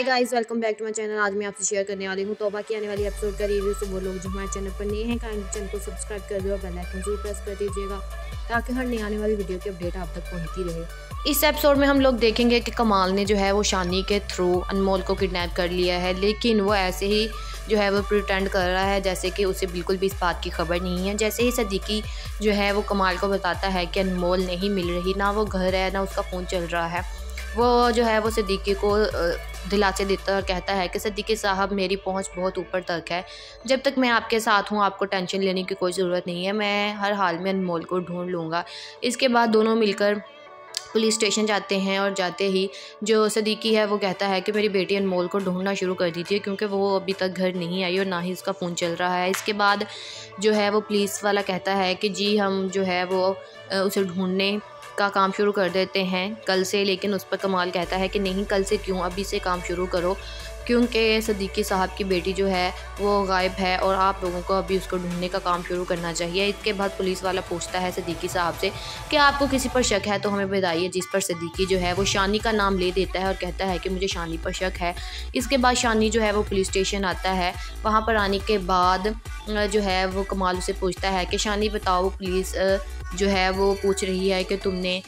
Hi guys, welcome back to my channel. आज मैं आपसे शेयर करने वाली हूँ तौबा की आने वाली एपिसोड का रिव्यू। तो वो लोग जो हमारे चैनल पर नए हैं, काइंडली चैनल को सब्सक्राइब कर दो और बेल आइकन जरूर प्रेस कर दीजिएगा ताकि हर नई आने वाली वीडियो की अपडेट आप तक पहुँचती रहे। इस एपिसोड में हम लोग देखेंगे कि कमाल ने जो है वो शानी के थ्रू अनमोल को किडनैप कर लिया है, लेकिन वो ऐसे ही जो है वो प्रिटेंड कर रहा है जैसे कि उसे बिल्कुल भी इस बात की खबर नहीं है। जैसे ही सदीकी जो है वो कमाल को बताता है कि अनमोल नहीं मिल रही, ना वो घर है ना उसका फ़ोन चल रहा है, वो जो है वो सदीकी को दिलासे देता है और कहता है कि सदीकी साहब, मेरी पहुंच बहुत ऊपर तक है। जब तक मैं आपके साथ हूं आपको टेंशन लेने की कोई ज़रूरत नहीं है, मैं हर हाल में अनमोल को ढूंढ लूँगा। इसके बाद दोनों मिलकर पुलिस स्टेशन जाते हैं और जाते ही जो सदीकी है वो कहता है कि मेरी बेटी अनमोल को ढूंढना शुरू कर दीजिए क्योंकि वो अभी तक घर नहीं आई और ना ही उसका फ़ोन चल रहा है। इसके बाद जो है वो पुलिस वाला कहता है कि जी हम जो है वो उसे ढूंढने का काम शुरू कर देते हैं कल से। लेकिन उस पर कमाल कहता है कि नहीं, कल से क्यों, अभी से काम शुरू करो क्योंकि सदीकी साहब की बेटी जो है वो गायब है और आप लोगों को अभी उसको ढूंढने का काम शुरू करना चाहिए। इसके बाद पुलिस वाला पूछता है सदीकी साहब से कि आपको किसी पर शक है तो हमें बताइए, जिस पर सदीकी जो है वो शानी का नाम ले देता है और कहता है कि मुझे शानी पर शक है। इसके बाद शानी जो है वो पुलिस स्टेशन आता है। वहाँ पर आने के बाद जो है वो कमाल उसे पूछता है कि शानी बताओ, पुलिस जो है वो पूछ रही है कि तुमने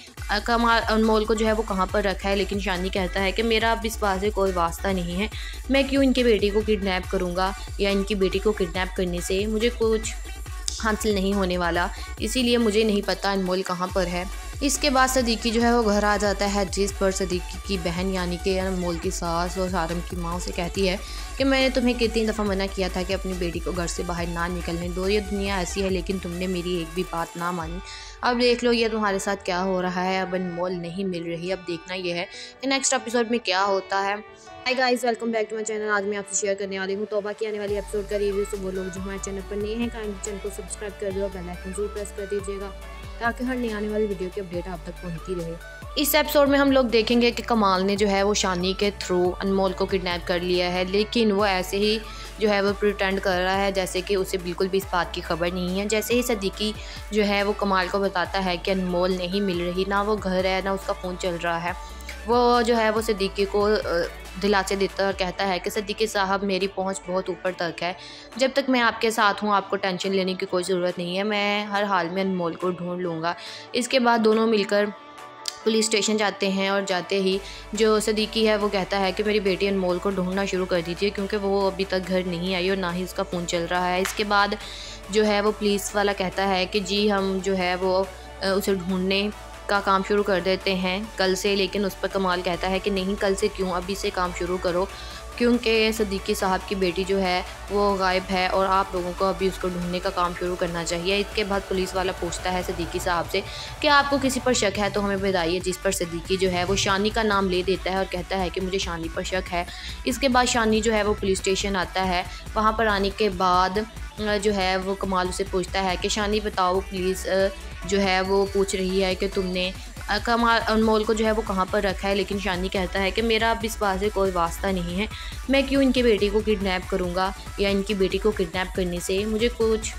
कमाल अनमोल को जो है वो कहाँ पर रखा है। लेकिन शानी कहता है कि मेरा अब इस बात से कोई वास्ता नहीं है, मैं क्यों इनकी बेटी को किडनैप करूँगा या इनकी बेटी को किडनैप करने से मुझे कुछ हासिल नहीं होने वाला, इसीलिए मुझे नहीं पता अनमोल कहाँ पर है। इसके बाद सदीकी जो है वो घर आ जाता है, जिस पर सदीकी की बहन यानी कि अनमोल की सास और सारम की माँ उसे कहती है कि मैंने तुम्हें कितनी दफ़ा मना किया था कि अपनी बेटी को घर से बाहर ना निकलने दो, ये दुनिया ऐसी है, लेकिन तुमने मेरी एक भी बात ना मानी। अब देख लो ये तुम्हारे साथ क्या हो रहा है, अब अनमोल नहीं मिल रही। अब देखना ये है कि नेक्स्ट एपिसोड में क्या होता है। Hi guys, welcome back to my channel. आज मैं आपसे शेयर करने वाली हूँ तौबा की आने वाली एपिसोड का रिव्यू। तो वो लोग जो हमारे चैनल पर नए हैं, काइंडली चैनल को सब्सक्राइब कर दो और बेल आइकन जरूर प्रेस कर दीजिएगा ताकि हर नई आने वाली वीडियो की अपडेट आप तक पहुँचती रहे। इस एपिसोड में हम लोग देखेंगे कि कमाल ने जो है वो शानी के थ्रू अनमोल को किडनैप कर लिया है, लेकिन वो ऐसे ही जो है वो प्रिटेंड कर रहा है जैसे कि उसे बिल्कुल भी इस बात की खबर नहीं है। जैसे ही सदीकी जो है वो कमाल को बताता है कि अनमोल नहीं मिल रही, ना वो घर है ना उसका फ़ोन चल रहा है, वो जो है वो सदीकी को दिलासे देता है और कहता है कि सदीकी साहब, मेरी पहुंच बहुत ऊपर तक है। जब तक मैं आपके साथ हूं आपको टेंशन लेने की कोई ज़रूरत नहीं है, मैं हर हाल में अनमोल को ढूंढ लूँगा। इसके बाद दोनों मिलकर पुलिस स्टेशन जाते हैं और जाते ही जो सदीकी है वो कहता है कि मेरी बेटी अनमोल को ढूंढना शुरू कर दीजिए क्योंकि वो अभी तक घर नहीं आई और ना ही उसका फ़ोन चल रहा है। इसके बाद जो है वो पुलिस वाला कहता है कि जी हम जो है वो उसे ढूंढने का काम शुरू कर देते हैं कल से। लेकिन उस पर कमाल कहता है कि नहीं, कल से क्यों, अभी से काम शुरू करो क्योंकि सदीकी साहब की बेटी जो है वो गायब है और आप लोगों को अभी उसको ढूंढने का काम शुरू करना चाहिए। इसके बाद पुलिस वाला पूछता है सदीकी साहब से कि आपको किसी पर शक है तो हमें बताइए, जिस पर सदीकी जो है वो शानी का नाम ले देता है और कहता है कि मुझे शानी पर शक है। इसके बाद शानी जो है वो पुलिस स्टेशन आता है। वहाँ पर आने के बाद जो है वो कमाल उसे पूछता है कि शानी बताओ, पुलिस जो है वो पूछ रही है कि तुमने कमाल अनमोल को जो है वो कहाँ पर रखा है। लेकिन शानी कहता है कि मेरा अब इस बात से कोई वास्ता नहीं है, मैं क्यों इनकी बेटी को किडनैप करूँगा या इनकी बेटी को किडनैप करने से मुझे कुछ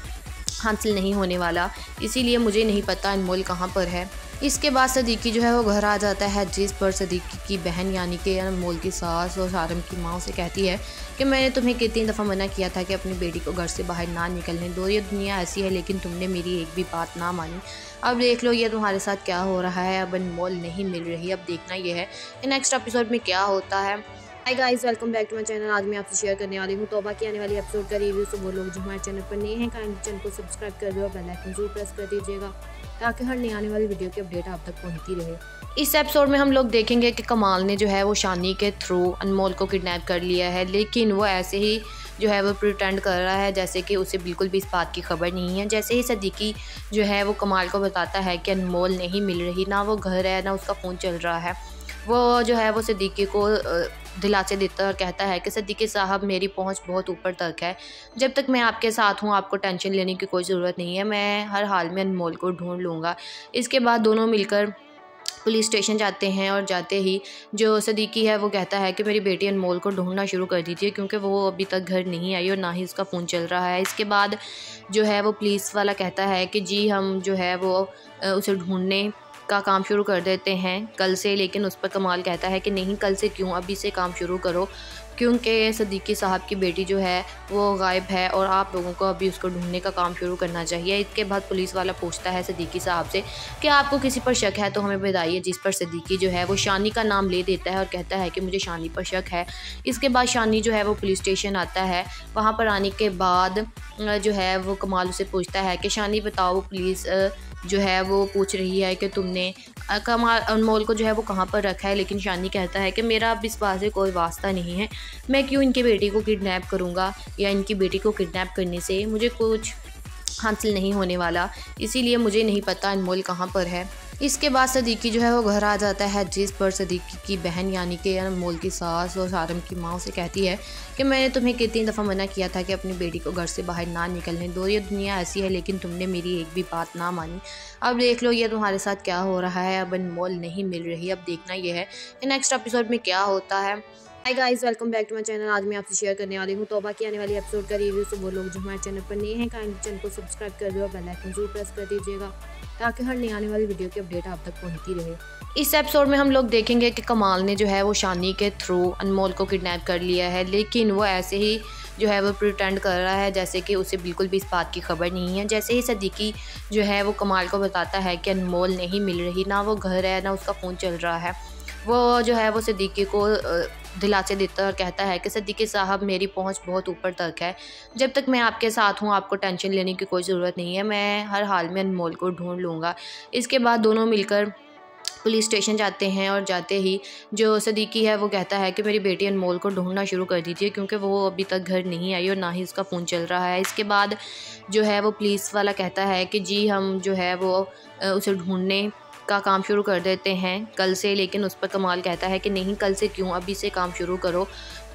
हासिल नहीं होने वाला, इसीलिए मुझे नहीं पता अनमोल कहाँ पर है। इसके बाद सदीकी जो है वो घर आ जाता है, जिस पर सदीकी की बहन यानी कि अनमोल की सास और सारम की माँ उसे कहती है कि मैंने तुम्हें कितनी दफ़ा मना किया था कि अपनी बेटी को घर से बाहर ना निकलने दो, ये दुनिया ऐसी है, लेकिन तुमने मेरी एक भी बात ना मानी। अब देख लो ये तुम्हारे साथ क्या हो रहा है, अब अनमोल नहीं मिल रही। अब देखना ये है कि नेक्स्ट एपिसोड में क्या होता है। Hi guys, welcome back to my channel. आज मैं आपसे शेयर करने वाली हूँ तौबा की आने वाली एपिसोड का रिव्यू। तो वो लोग जो हमारे चैनल पर नए हैं, काइंडली चैनल को सब्सक्राइब कर दो और बेल आइकन जरूर प्रेस कर दीजिएगा ताकि हर नई आने वाली वीडियो की अपडेट आप तक पहुँचती रहे। इस एपिसोड में हम लोग देखेंगे कि कमाल ने जो है वो शानी के थ्रू अनमोल को किडनैप कर लिया है, लेकिन वो ऐसे ही जो है वो प्रिटेंड कर रहा है जैसे कि उसे बिल्कुल भी इस बात की खबर नहीं है। जैसे ही सदीकी जो है वो कमाल को बताता है कि अनमोल नहीं मिल रही, ना वो घर है ना उसका फ़ोन चल रहा है, वो जो है वो सदीकी को दिलासे देता है और कहता है कि सदीकी साहब, मेरी पहुंच बहुत ऊपर तक है। जब तक मैं आपके साथ हूं आपको टेंशन लेने की कोई ज़रूरत नहीं है, मैं हर हाल में अनमोल को ढूंढ लूँगा। इसके बाद दोनों मिलकर पुलिस स्टेशन जाते हैं और जाते ही जो सदीकी है वो कहता है कि मेरी बेटी अनमोल को ढूंढना शुरू कर दीजिए क्योंकि वो अभी तक घर नहीं आई और ना ही उसका फ़ोन चल रहा है। इसके बाद जो है वो पुलिस वाला कहता है कि जी हम जो है वो उसे ढूंढने का काम शुरू कर देते हैं कल से, लेकिन उस पर कमाल कहता है कि नहीं कल से क्यों, अभी से काम शुरू करो, क्योंकि सदीकी साहब की बेटी जो है वो गायब है और आप लोगों को अभी उसको ढूंढने का काम शुरू करना चाहिए। इसके बाद पुलिस वाला पूछता है सदीकी साहब से कि आपको किसी पर शक है तो हमें बताइए, जिस पर सदीकी जो है वो शानी का नाम ले देता है और कहता है कि मुझे शानी पर शक है। इसके बाद शानी जो है वो पुलिस स्टेशन आता है। वहाँ पर आने के बाद जो है वो कमाल उसे पूछता है कि शानी बताओ, पुलिस जो है वो पूछ रही है कि तुमने कमाल अनमोल को जो है वो कहाँ पर रखा है, लेकिन शानी कहता है कि मेरा अब इस बात से कोई वास्ता नहीं है, मैं क्यों इनकी बेटी को किडनैप करूँगा या इनकी बेटी को किडनैप करने से मुझे कुछ हासिल नहीं होने वाला, इसीलिए मुझे नहीं पता अनमोल कहाँ पर है। इसके बाद सदीकी जो है वो घर आ जाता है, जिस पर सदीकी की बहन यानी कि अनमोल की सास और सारम की माँ उसे कहती है कि मैंने तुम्हें कितनी दफ़ा मना किया था कि अपनी बेटी को घर से बाहर ना निकलने दो, ये दुनिया ऐसी है, लेकिन तुमने मेरी एक भी बात ना मानी। अब देख लो ये तुम्हारे साथ क्या हो रहा है, अब अनमोल नहीं मिल रही। अब देखना ये है कि नेक्स्ट एपिसोड में क्या होता है। Hi guys, welcome back to my channel. आज मैं आपसे शेयर करने वाली हूँ तौबा की आने वाली एपिसोड का रिव्यू। तो वो लोग जो हमारे चैनल पर नए हैं काइंडली चैनल को सब्सक्राइब कर दो और बेल आइकन जरूर प्रेस कर दीजिएगा ताकि हर नई आने वाली वीडियो की अपडेट आप तक पहुँचती रहे। इस एपिसोड में हम लोग देखेंगे कि कमाल ने जो है वो शानी के थ्रू अनमोल को किडनैप कर लिया है, लेकिन वो ऐसे ही जो है वो प्रिटेंड कर रहा है जैसे कि उसे बिल्कुल भी इस बात की खबर नहीं है। जैसे ही सदीकी जो है वो कमाल को बताता है कि अनमोल नहीं मिल रही, ना वो घर है ना उसका फ़ोन चल रहा है, वो जो है वो सदीकी को दिलासे देता है और कहता है कि सदीकी साहब मेरी पहुंच बहुत ऊपर तक है, जब तक मैं आपके साथ हूं आपको टेंशन लेने की कोई ज़रूरत नहीं है, मैं हर हाल में अनमोल को ढूंढ लूँगा। इसके बाद दोनों मिलकर पुलिस स्टेशन जाते हैं और जाते ही जो सदीकी है वो कहता है कि मेरी बेटी अनमोल को ढूंढना शुरू कर दीजिए, क्योंकि वो अभी तक घर नहीं आई और ना ही उसका फ़ोन चल रहा है। इसके बाद जो है वो पुलिस वाला कहता है कि जी हम जो है वो उसे ढूंढने का काम शुरू कर देते हैं कल से, लेकिन उस पर कमाल कहता है कि नहीं कल से क्यों, अभी से काम शुरू करो,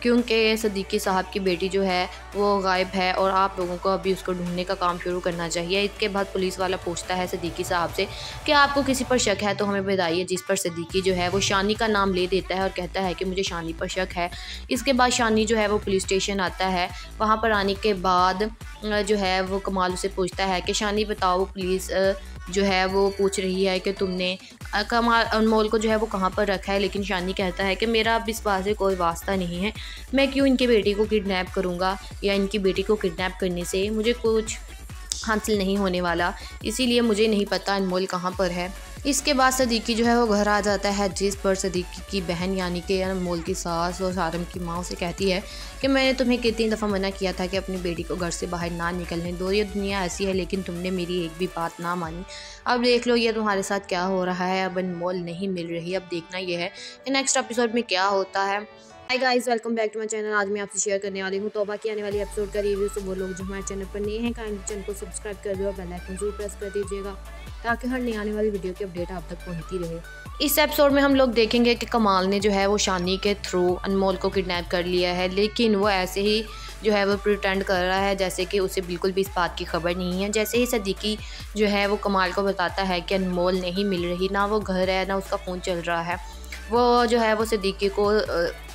क्योंकि सदीकी साहब की बेटी जो है वो गायब है और आप लोगों को अभी उसको ढूंढने का काम शुरू करना चाहिए। इसके बाद पुलिस वाला पूछता है सदीकी साहब से कि आपको किसी पर शक है तो हमें बताइए, जिस पर सदीकी जो है वो शानी का नाम ले देता है और कहता है कि मुझे शानी पर शक है। इसके बाद शानी जो है वो पुलिस स्टेशन आता है। वहाँ पर आने के बाद जो है वो कमाल उसे पूछता है कि शानी बताओ, पुलिस जो है वो पूछ रही है कि तुमने कमाल अनमोल को जो है वो कहाँ पर रखा है, लेकिन शानी कहता है कि मेरा अब इस बात से कोई वास्ता नहीं है, मैं क्यों इनकी बेटी को किडनैप करूँगा या इनकी बेटी को किडनैप करने से मुझे कुछ हासिल नहीं होने वाला, इसीलिए मुझे नहीं पता अनमोल कहाँ पर है। इसके बाद सदीकी जो है वो घर आ जाता है, जिस पर सदीकी की बहन यानी कि अनमोल की सास और सारम की माँ उसे कहती है कि मैंने तुम्हें कितनी दफ़ा मना किया था कि अपनी बेटी को घर से बाहर ना निकलने दो, ये दुनिया ऐसी है, लेकिन तुमने मेरी एक भी बात ना मानी। अब देख लो ये तुम्हारे साथ क्या हो रहा है, अब अनमोल नहीं मिल रही। अब देखना ये है कि नेक्स्ट एपिसोड में क्या होता है। Hi guys, welcome back to my channel. आज मैं आपसे शेयर करने वाली हूँ तौबा की आने वाली एपिसोड का रिव्यू। तो वो लोग जो हमारे चैनल पर नए हैं काइंडली चैनल को सब्सक्राइब कर दो और बेल आइकन जरूर प्रेस कर दीजिएगा ताकि हर नई आने वाली वीडियो की अपडेट आप तक पहुँचती रहे। इस एपिसोड में हम लोग देखेंगे कि कमाल ने जो है वो शानी के थ्रू अनमोल को किडनैप कर लिया है, लेकिन वो ऐसे ही जो है वो प्रिटेंड कर रहा है जैसे कि उसे बिल्कुल भी इस बात की खबर नहीं है। जैसे ही सदीकी जो है वो कमाल को बताता है कि अनमोल नहीं मिल रही, ना वो घर है ना उसका फ़ोन चल रहा है, वो जो है वो सदीकी को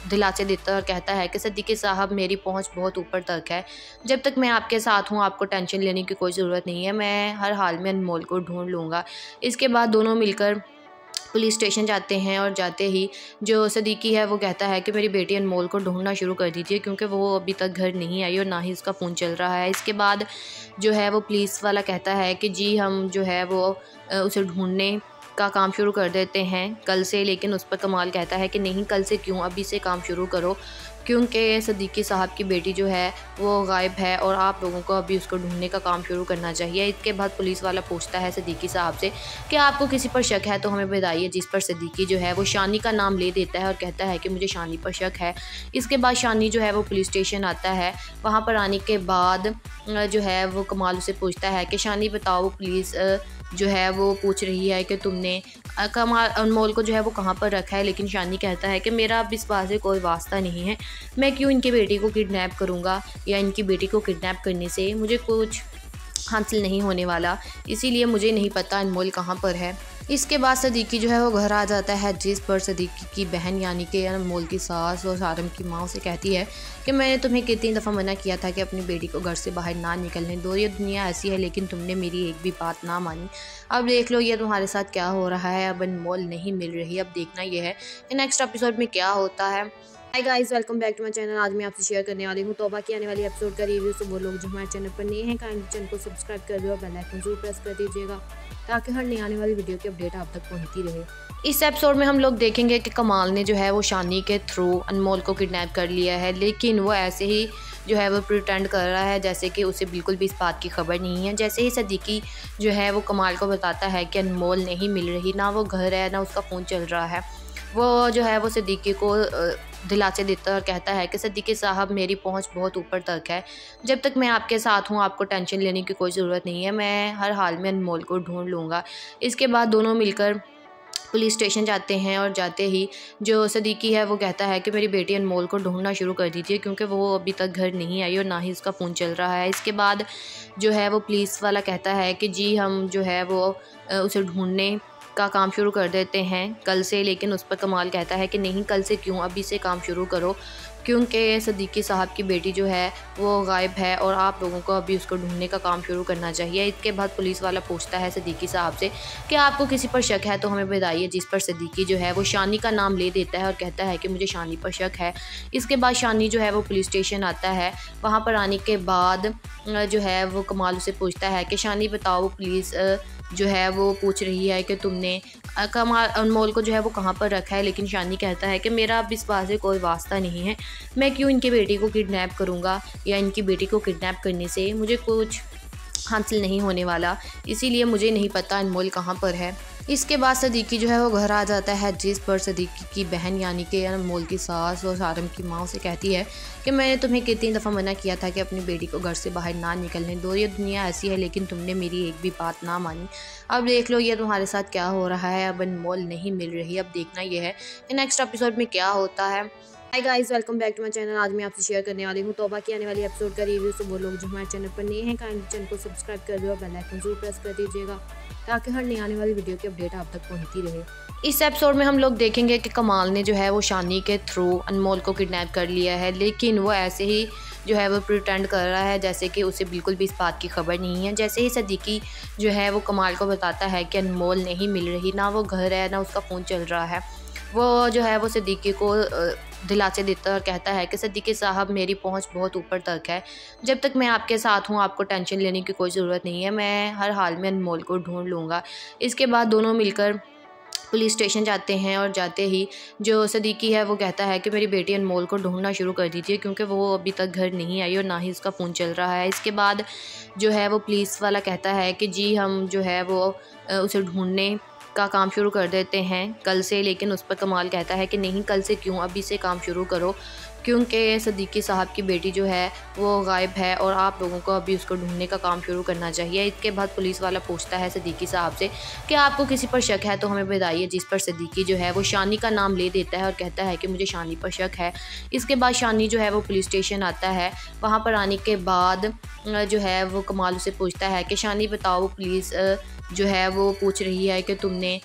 दिलासे देता है और कहता है कि सदीकी साहब मेरी पहुंच बहुत ऊपर तक है, जब तक मैं आपके साथ हूं आपको टेंशन लेने की कोई ज़रूरत नहीं है, मैं हर हाल में अनमोल को ढूंढ लूँगा। इसके बाद दोनों मिलकर पुलिस स्टेशन जाते हैं और जाते ही जो सदीकी है वो कहता है कि मेरी बेटी अनमोल को ढूंढना शुरू कर दीजिए, क्योंकि वो अभी तक घर नहीं आई और ना ही उसका फ़ोन चल रहा है। इसके बाद जो है वो पुलिस वाला कहता है कि जी हम जो है वो उसे ढूंढने का काम शुरू कर देते हैं कल से, लेकिन उस पर कमाल कहता है कि नहीं कल से क्यों, अभी से काम शुरू करो, क्योंकि सदीकी साहब की बेटी जो है वो गायब है और आप लोगों को अभी उसको ढूंढने का काम शुरू करना चाहिए। इसके बाद पुलिस वाला पूछता है सदीकी साहब से कि आपको किसी पर शक है तो हमें बताइए, जिस पर सदीकी जो है वो शानी का नाम ले देता है और कहता है कि मुझे शानी पर शक है। इसके बाद शानी जो है वो पुलिस स्टेशन आता है। वहाँ पर आने के बाद जो है वो कमाल उसे पूछता है कि शानी बताओ, पुलिस जो है वो पूछ रही है कि तुमने कमाल अनमोल को जो है वो कहाँ पर रखा है, लेकिन शानी कहता है कि मेरा अब इस बात से कोई वास्ता नहीं है, मैं क्यों इनकी बेटी को किडनैप करूँगा या इनकी बेटी को किडनैप करने से मुझे कुछ हासिल नहीं होने वाला, इसीलिए मुझे नहीं पता अनमोल कहाँ पर है। इसके बाद सदीकी जो है वो घर आ जाता है, जिस पर सदीकी की बहन यानी कि अनमोल की सास और सारम की माँ उसे कहती है कि मैंने तुम्हें कितनी दफ़ा मना किया था कि अपनी बेटी को घर से बाहर ना निकलने दो, ये दुनिया ऐसी है लेकिन तुमने मेरी एक भी बात ना मानी। अब देख लो ये तुम्हारे साथ क्या हो रहा है, अब अनमोल नहीं मिल रही। अब देखना ये है कि नेक्स्ट एपिसोड में क्या होता है। Hi guys, welcome back to my channel. आज मैं आपसे शेयर करने वाली हूँ तौबा की आने वाली एपिसोड का रिव्यू। तो वो लोग जो हमारे चैनल पर नए हैं काइंडली चैनल को सब्सक्राइब कर दो और बेल आइकन जरूर प्रेस कर दीजिएगा ताकि हर नई आने वाली वीडियो की अपडेट आप तक पहुंचती रहे। इस एपिसोड में हम लोग देखेंगे कि कमाल ने जो है वो शानी के थ्रू अनमोल को किडनैप कर लिया है, लेकिन वो ऐसे ही जो है वो प्रिटेंड कर रहा है जैसे कि उसे बिल्कुल भी इस बात की खबर नहीं है। जैसे ही सदीकी जो है वो कमाल को बताता है कि अनमोल नहीं मिल रही, ना वो घर है ना उसका फ़ोन चल रहा है, वो जो है वो सदीकी को दिलासे देता है और कहता है कि सदीकी साहब मेरी पहुंच बहुत ऊपर तक है, जब तक मैं आपके साथ हूं आपको टेंशन लेने की कोई ज़रूरत नहीं है, मैं हर हाल में अनमोल को ढूंढ लूँगा। इसके बाद दोनों मिलकर पुलिस स्टेशन जाते हैं और जाते ही जो सदीकी है वो कहता है कि मेरी बेटी अनमोल को ढूंढना शुरू कर दीजिए क्योंकि वो अभी तक घर नहीं आई और ना ही उसका फ़ोन चल रहा है। इसके बाद जो है वो पुलिस वाला कहता है कि जी हम जो है वो उसे ढूंढने का काम शुरू कर देते हैं कल से, लेकिन उस पर कमाल कहता है कि नहीं कल से क्यों, अभी से काम शुरू करो क्योंकि सदीकी साहब की बेटी जो है वो गायब है और आप लोगों को अभी उसको ढूंढने का काम शुरू करना चाहिए। इसके बाद पुलिस वाला पूछता है सदीकी साहब से कि आपको किसी पर शक है तो हमें बताइए, जिस पर सदीकी जो है वो शानी का नाम ले देता है और कहता है कि मुझे शानी पर शक है। इसके बाद शानी जो है वो पुलिस स्टेशन आता है। वहाँ पर आने के बाद जो है वो कमाल उसे पूछता है कि शानी बताओ, पुलिस जो है वो पूछ रही है कि तुमने कमाल अनमोल को जो है वो कहाँ पर रखा है, लेकिन शानी कहता है कि मेरा अब इस बात से कोई वास्ता नहीं है, मैं क्यों इनकी बेटी को किडनैप करूँगा या इनकी बेटी को किडनैप करने से मुझे कुछ हासिल नहीं होने वाला, इसीलिए मुझे नहीं पता अनमोल कहाँ पर है। इसके बाद सदीकी जो है वो घर आ जाता है, जिस पर सदीकी की बहन यानी कि अनमोल की सास और सारम की माँ उसे कहती है कि मैंने तुम्हें कितनी दफ़ा मना किया था कि अपनी बेटी को घर से बाहर ना निकलने दो, ये दुनिया ऐसी है लेकिन तुमने मेरी एक भी बात ना मानी। अब देख लो ये तुम्हारे साथ क्या हो रहा है, अब अनमोल नहीं मिल रही। अब देखना ये है कि नेक्स्ट एपिसोड में क्या होता है। Hi guys, welcome back to my channel. आज मैं आपसे शेयर करने वाली हूँ तौबा की आने वाली एपिसोड का रिव्यू। तो वो लोग जो हमारे चैनल पर नए हैं काइंडली चैनल को सब्सक्राइब कर दो और बेल आइकन जरूर प्रेस कर दीजिएगा ताकि हर नई आने वाली वीडियो की अपडेट आप तक पहुंचती रहे। इस एपिसोड में हम लोग देखेंगे कि कमाल ने जो है वो शानी के थ्रू अनमोल को किडनैप कर लिया है, लेकिन वो ऐसे ही जो है वो प्रिटेंड कर रहा है जैसे कि उसे बिल्कुल भी इस बात की खबर नहीं है। जैसे ही सदीकी जो है वो कमाल को बताता है कि अनमोल नहीं मिल रही, ना वो घर है ना उसका फ़ोन चल रहा है, वो जो है वो सदीकी को दिलासे देता है और कहता है कि सदीकी साहब मेरी पहुंच बहुत ऊपर तक है, जब तक मैं आपके साथ हूं आपको टेंशन लेने की कोई ज़रूरत नहीं है, मैं हर हाल में अनमोल को ढूंढ लूँगा। इसके बाद दोनों मिलकर पुलिस स्टेशन जाते हैं और जाते ही जो सदीकी है वो कहता है कि मेरी बेटी अनमोल को ढूंढना शुरू कर दीजिए क्योंकि वो अभी तक घर नहीं आई और ना ही उसका फ़ोन चल रहा है। इसके बाद जो है वो पुलिस वाला कहता है कि जी हम जो है वो उसे ढूंढने का काम शुरू कर देते हैं कल से, लेकिन उस पर कमाल कहता है कि नहीं कल से क्यों, अभी से काम शुरू करो क्योंकि सदीकी साहब की बेटी जो है वो गायब है और आप लोगों को अभी उसको ढूंढने का काम शुरू करना चाहिए। इसके बाद पुलिस वाला पूछता है सदीकी साहब से कि आपको किसी पर शक है तो हमें बताइए, जिस पर सदीकी जो है वो शानी का नाम ले देता है और कहता है कि मुझे शानी पर शक है। इसके बाद शानी जो है वो पुलिस स्टेशन आता है। वहाँ पर आने के बाद जो है वो कमाल उसे पूछता है कि शानी बताओ, पुलिस जो है वो पूछ रही है कि तुमने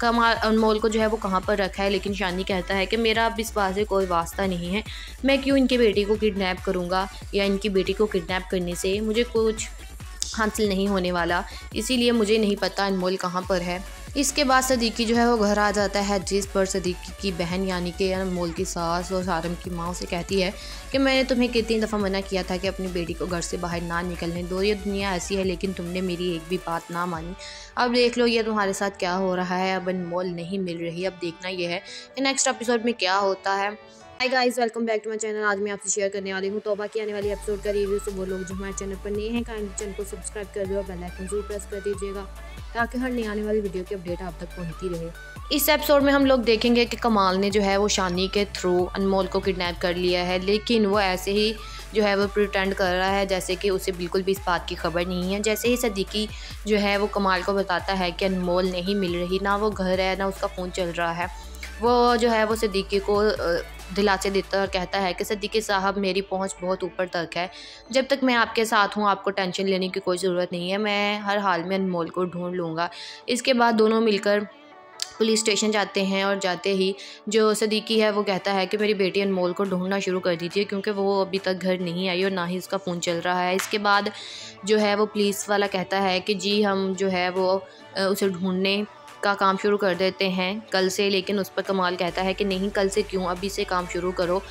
कमाल अनमोल को जो है वो कहाँ पर रखा है, लेकिन शानी कहता है कि मेरा अब इस बात से कोई वास्ता नहीं है, मैं क्यों इनकी बेटी को किडनैप करूँगा या इनकी बेटी को किडनैप करने से मुझे कुछ हासिल नहीं होने वाला, इसीलिए मुझे नहीं पता अनमोल कहाँ पर है। इसके बाद सदीकी जो है वो घर आ जाता है, जिस पर सदीकी की बहन यानी कि अनमोल की सास और सारम की माँ उसे कहती है कि मैंने तुम्हें कितनी दफ़ा मना किया था कि अपनी बेटी को घर से बाहर ना निकलने दो, ये दुनिया ऐसी है लेकिन तुमने मेरी एक भी बात ना मानी। अब देख लो ये तुम्हारे साथ क्या हो रहा है, अब अनमोल नहीं मिल रही। अब देखना ये है कि नेक्स्ट एपिसोड में क्या होता है। Hi guys, welcome back to my channel. आज मैं आपसे शेयर करने वाली हूँ तौबा की आने वाली एपिसोड का रिव्यू। तो वो लोग जो हमारे चैनल पर नए हैं काइंडली चैनल को सब्सक्राइब कर दो और बेल आइकन जरूर प्रेस कर दीजिएगा ताकि हर नई आने वाली वीडियो की अपडेट आप तक पहुंचती रहे। इस एपिसोड में हम लोग देखेंगे कि कमाल ने जो है वो शानी के थ्रू अनमोल को किडनैप कर लिया है, लेकिन वो ऐसे ही जो है वो प्रिटेंड कर रहा है जैसे कि उसे बिल्कुल भी इस बात की खबर नहीं है। जैसे ही सदीकी जो है वो कमाल को बताता है कि अनमोल नहीं मिल रही, ना वो घर है ना उसका फ़ोन चल रहा है, वो जो है वो सदीकी को दिलासे देता है और कहता है कि सिद्दीकी साहब मेरी पहुंच बहुत ऊपर तक है। जब तक मैं आपके साथ हूं आपको टेंशन लेने की कोई ज़रूरत नहीं है, मैं हर हाल में अनमोल को ढूंढ लूँगा। इसके बाद दोनों मिलकर पुलिस स्टेशन जाते हैं और जाते ही जो सिद्दीकी है वो कहता है कि मेरी बेटी अनमोल को ढूंढना शुरू कर दीजिए, क्योंकि वो अभी तक घर नहीं आई और ना ही उसका फ़ोन चल रहा है। इसके बाद जो है वो पुलिस वाला कहता है कि जी हम जो है वो उसे ढूंढने का काम शुरू कर देते हैं कल से। लेकिन उस पर कमाल कहता है कि नहीं, कल से क्यों, अभी से काम शुरू करो,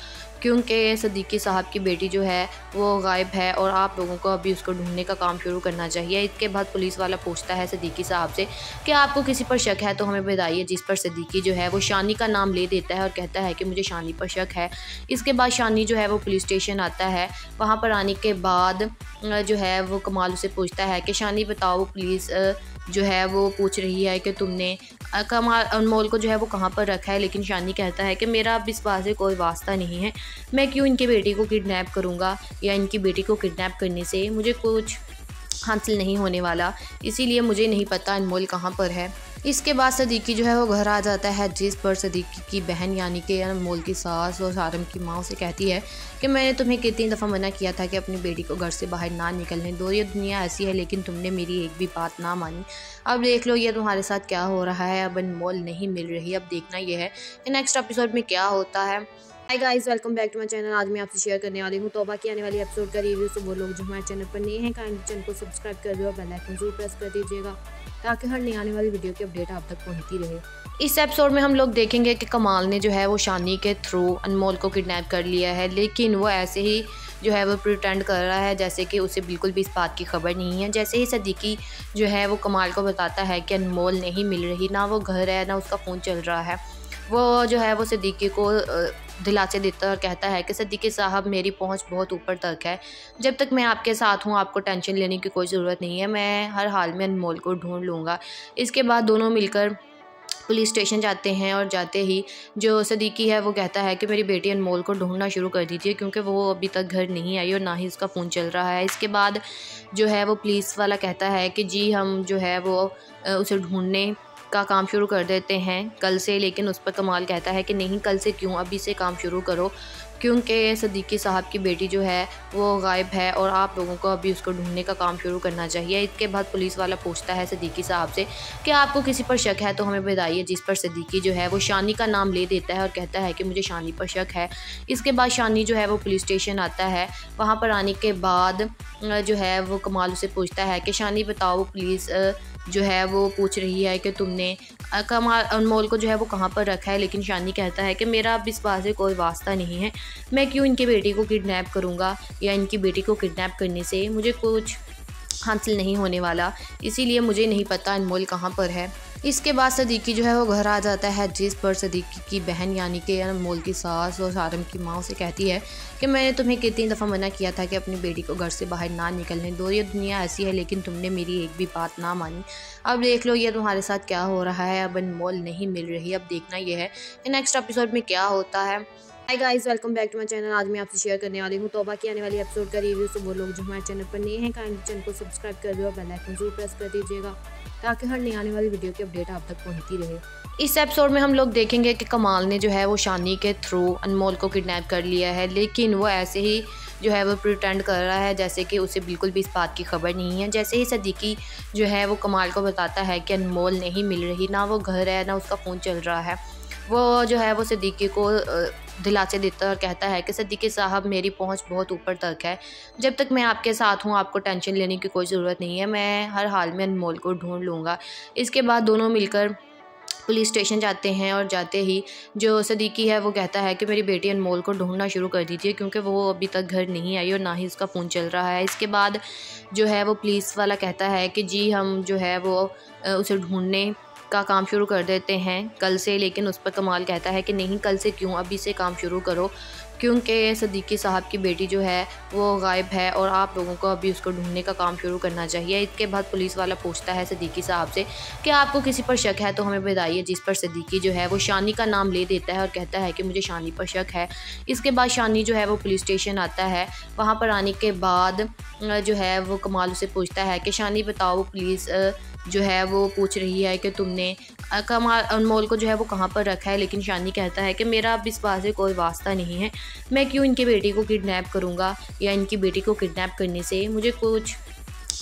क्योंकि सिद्दीकी साहब की बेटी जो है वो गायब है और आप लोगों को अभी उसको ढूंढने का काम शुरू करना चाहिए। इसके बाद पुलिस वाला पूछता है सिद्दीकी साहब से कि आपको किसी पर शक है तो हमें बताइए, जिस पर सिद्दीकी जो है वो शानी का नाम ले देता है और कहता है कि मुझे शानी पर शक है। इसके बाद शानी जो है वो पुलिस स्टेशन आता है। वहाँ पर आने के बाद जो है वो कमाल उसे पूछता है कि शानी बताओ, पुलिस जो है वो पूछ रही है कि तुमने कमाल अनमोल को जो है वो कहाँ पर रखा है। लेकिन शानी कहता है कि मेरा अब इस बात से कोई वास्ता नहीं है, मैं क्यों इनकी बेटी को किडनैप करूँगा, या इनकी बेटी को किडनैप करने से मुझे कुछ हासिल नहीं होने वाला, इसीलिए मुझे नहीं पता अनमोल कहाँ पर है। इसके बाद सिद्दीकी जो है वो घर आ जाता है, जिस पर सिद्दीकी की बहन यानी कि अनमोल की सास और सारम की माँ उसे कहती है कि मैंने तुम्हें कितनी दफ़ा मना किया था कि अपनी बेटी को घर से बाहर ना निकलने दो, ये दुनिया ऐसी है, लेकिन तुमने मेरी एक भी बात ना मानी। अब देख लो ये तुम्हारे साथ क्या हो रहा है, अब अनमोल नहीं मिल रही। अब देखना ये है कि नेक्स्ट एपिसोड में क्या होता है। Hi guys, welcome back to my channel. आज मैं आपसे शेयर करने वाली हूँ तौबा की आने वाली एपिसोड का रिव्यू। तो वो लोग जो हमारे चैनल पर नए हैं काइंडली चैनल को सब्सक्राइब कर दो और बेल आइकन जरूर प्रेस कर दीजिएगा, ताकि हर नई आने वाली वीडियो की अपडेट आप तक पहुँचती रहे। इस एपिसोड में हम लोग देखेंगे कि कमाल ने जो है वो शानी के थ्रू अनमोल को किडनैप कर लिया है, लेकिन वो ऐसे ही जो है वो प्रिटेंड कर रहा है जैसे कि उसे बिल्कुल भी इस बात की खबर नहीं है। जैसे ही सिद्दीकी जो है वो कमाल को बताता है कि अनमोल नहीं मिल रही, ना वो घर है ना उसका फ़ोन चल रहा है, वो जो है वो सिद्दीकी को दिलासे देता है और कहता है कि सिद्दीकी साहब मेरी पहुंच बहुत ऊपर तक है। जब तक मैं आपके साथ हूं आपको टेंशन लेने की कोई ज़रूरत नहीं है, मैं हर हाल में अनमोल को ढूंढ लूँगा। इसके बाद दोनों मिलकर पुलिस स्टेशन जाते हैं और जाते ही जो सिद्दीकी है वो कहता है कि मेरी बेटी अनमोल को ढूंढना शुरू कर दीजिए, क्योंकि वो अभी तक घर नहीं आई और ना ही उसका फ़ोन चल रहा है। इसके बाद जो है वो पुलिस वाला कहता है कि जी हम जो है वो उसे ढूंढने का काम शुरू कर देते हैं कल से। लेकिन उस पर कमाल कहता है कि नहीं, कल से क्यों, अभी से काम शुरू करो, क्योंकि सिद्दीकी साहब की बेटी जो है वो गायब है और आप लोगों को अभी उसको ढूंढने का काम शुरू करना चाहिए। इसके बाद पुलिस वाला पूछता है सिद्दीकी साहब से कि आपको किसी पर शक है तो हमें बताइए, जिस पर सिद्दीकी जो है वो शानी का नाम ले देता है और कहता है कि मुझे शानी पर शक है। इसके बाद शानी जो है वो पुलिस स्टेशन आता है। वहाँ पर आने के बाद जो है वो कमाल उसे पूछता है कि शानी बताओ, पुलिस जो है वो पूछ रही है कि तुमने कमाल अनमोल को जो है वो कहाँ पर रखा है। लेकिन शानी कहता है कि मेरा अब इस बात से कोई वास्ता नहीं है, मैं क्यों इनकी बेटी को किडनैप करूँगा, या इनकी बेटी को किडनैप करने से मुझे कुछ हासिल नहीं होने वाला, इसीलिए मुझे नहीं पता अनमोल कहाँ पर है। इसके बाद सिद्दीकी जो है वो घर आ जाता है, जिस पर सिद्दीकी की बहन यानी कि अनमोल की सास और सारम की माँ उसे कहती है कि मैंने तुम्हें कितनी दफ़ा मना किया था कि अपनी बेटी को घर से बाहर ना निकलने दो, ये दुनिया ऐसी है, लेकिन तुमने मेरी एक भी बात ना मानी। अब देख लो ये तुम्हारे साथ क्या हो रहा है, अब अनमोल नहीं मिल रही। अब देखना ये है कि नेक्स्ट एपिसोड में क्या होता है। Hi guys, welcome back to my channel. आज मैं आपसे शेयर करने वाली हूँ तौबा की आने वाली एपिसोड का रिव्यू। तो वो लोग जो हमारे चैनल पर नए हैं काइंडली चैनल को सब्सक्राइब कर दो और बेल आइकन जरूर प्रेस कर दीजिएगा, ताकि हर नई आने वाली वीडियो की अपडेट आप तक पहुँचती रहे। इस एपिसोड में हम लोग देखेंगे कि कमाल ने जो है वो शानी के थ्रू अनमोल को किडनैप कर लिया है, लेकिन वो ऐसे ही जो है वो प्रिटेंड कर रहा है जैसे कि उसे बिल्कुल भी इस बात की खबर नहीं है। जैसे ही सिद्दीकी जो है वो कमाल को बताता है कि अनमोल नहीं मिल रही, ना वो घर है ना उसका फ़ोन चल रहा है, वो जो है वो सिद्दीकी को दिलासे देता है और कहता है कि सिद्दीकी साहब मेरी पहुंच बहुत ऊपर तक है। जब तक मैं आपके साथ हूं आपको टेंशन लेने की कोई ज़रूरत नहीं है, मैं हर हाल में अनमोल को ढूंढ लूँगा। इसके बाद दोनों मिलकर पुलिस स्टेशन जाते हैं और जाते ही जो सिद्दीकी है वो कहता है कि मेरी बेटी अनमोल को ढूंढना शुरू कर दीजिए, क्योंकि वो अभी तक घर नहीं आई और ना ही उसका फ़ोन चल रहा है। इसके बाद जो है वो पुलिस वाला कहता है कि जी हम जो है वो उसे ढूंढने का काम शुरू कर देते हैं कल से। लेकिन उस पर कमाल कहता है कि नहीं, कल से क्यों, अभी से काम शुरू करो, क्योंकि सिद्दीकी साहब की बेटी जो है वो गायब है और आप लोगों को अभी उसको ढूंढने का काम शुरू करना चाहिए। इसके बाद पुलिस वाला पूछता है सिद्दीकी साहब से कि आपको किसी पर शक है तो हमें बताइए, जिस पर सिद्दीकी जो है वो शानी का नाम ले देता है और कहता है कि मुझे शानी पर शक है। इसके बाद शानी जो है वो पुलिस स्टेशन आता है। वहाँ पर आने के बाद जो है वो कमाल उसे पूछता है कि शानी बताओ, पुलिस जो है वो पूछ रही है कि तुमने कमाल अनमोल को जो है वो कहाँ पर रखा है, लेकिन शानी कहता है कि मेरा अब इस बात से कोई वास्ता नहीं है, मैं क्यों इनकी बेटी को किडनैप करूँगा या इनकी बेटी को किडनैप करने से मुझे कुछ